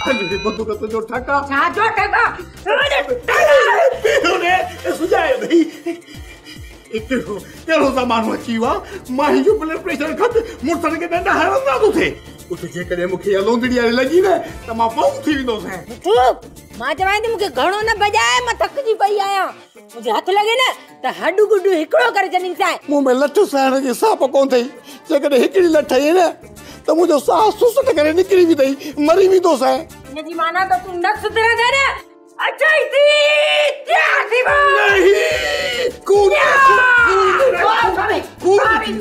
अरे बंदूक तो जो ठका जो ठका सुझाए भाई केड़ो ज़मानो अची वा माही जो ब्लड प्रेशर घट मुर्सन के डंडा हरंदा तो थे उते जे करे मुखे लोंदड़ी वाली लगी न त मां पाऊ थी विंदो से मां चवाई थी मुखे घणो न बजाए मां थकजी पई आया मुझे हाथ लगे न त हड्डू गुड्डू हिकड़ो करे चनी साए मुंह में लठ साण जे साप कोन थई जे करे हिकड़ी लठ है न त मुजो साह सुस करे निकरी भी थई मरी भी दो साए इन जी माना तो तू न सुधरा दे न अचाई थी क्या थी नहीं कूद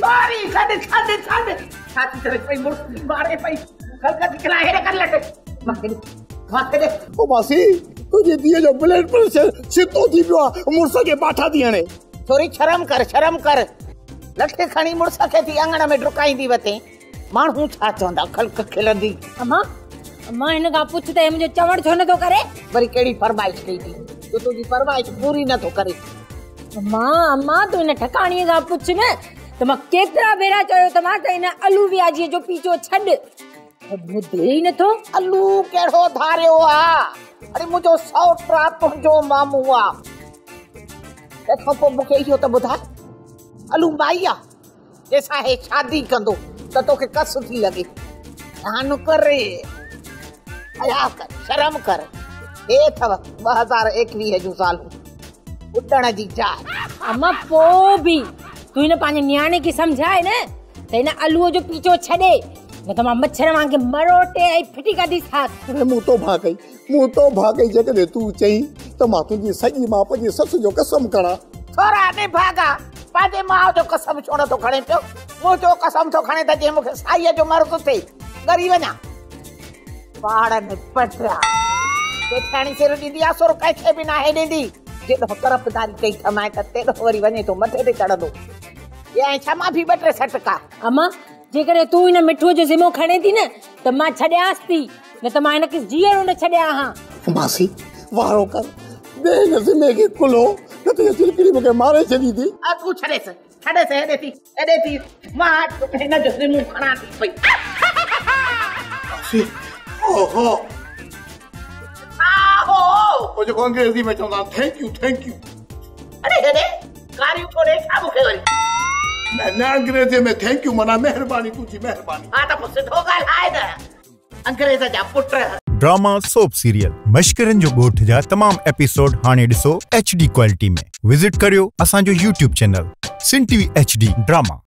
सॉरी छाड़े छाती तरह पई मुर्स मारे पई खलका दिखला हेरे कर लटे माथे दे ओ मासी तुझे दिए जो ब्लड प्रेशर शितो थी पियो मुर्स के बाठा दी हणे थोड़ी शर्म कर लटे खणी मुर्स के थी अंगण में ढुकाईंदी वते माण्हू छा चवंदा खलक खिलंदी अम्मा इन का पुछते मुझे चवण छो न तो करे वरी केड़ी फरमाइश कई थी तो तुजी फरमाइश पूरी न तो करे अम्मा तू इन ठकाणी का पूछ न त मां केतरा बेरा चयो त मां त इन अलू वियाजी जो पीछो छड बुधे ही न तो अलू केड़ो धारियो आ अरे मुजो सौट्रा तुजो मामू आ देखो को मुके इहो त बुधा अलू माईया जैसा है शादी कंदो त तोके कस थी लगे हानु करे आया कर शर्म कर ए थव 2021 जो साल उडण जी जा अम्मा पो भी तू इन पाने न्याणे की समझाए न त इन अलूओ जो पीछो छडे न त मां मच्छर वांगे मरोटे आई फिटी कदी साथ अरे मुंह तो भागई जे करे तू चई त मां तुजी सजी मां पजी सस जो कसम करा थोड़ा ने भागा पादे मां जो कसम छोड़ तो खणे पियो मो जो कसम तो खणे त जे मुखे साईया जो मर्द थे गरी वना पहाड़ में पटरा ते थाणी सिर दी दिया सो कैसे बिना है दी जे तो तरफदारी कई थमाए त ते वरी वने तो मथे ते चढ़दो ये क्षमा भी बटरे सटका अम्मा जे करे तू इन मिठो जो जिमो खणे थी न त मां छड्यासती न त मां इन किस जीअरो न छड्या हां मासी वारो कर दे न जिमे के कुलो न तो चिलकड़ी मुके मारे छदी थी आ तू छड़े से एडे थी मां तो न जो जिमो खणा थी पई मासी ओहो ओ जो अंग्रेजी में चवंदा थैंक यू अरे हेडे कारी थोड़े छा मुके वरी न अंग्रेजी में थैंक यू माना मेहरबानी तुजी मेहरबानी हां त सिधो गाल आए न अंग्रेज जा पुट ड्रामा सोप सीरियल मश्करन जो गोठ जा तमाम एपिसोड हाने दिसो HD क्वालिटी में विजिट करियो असा जो YouTube चैनल SindhTVHD ड्रामा।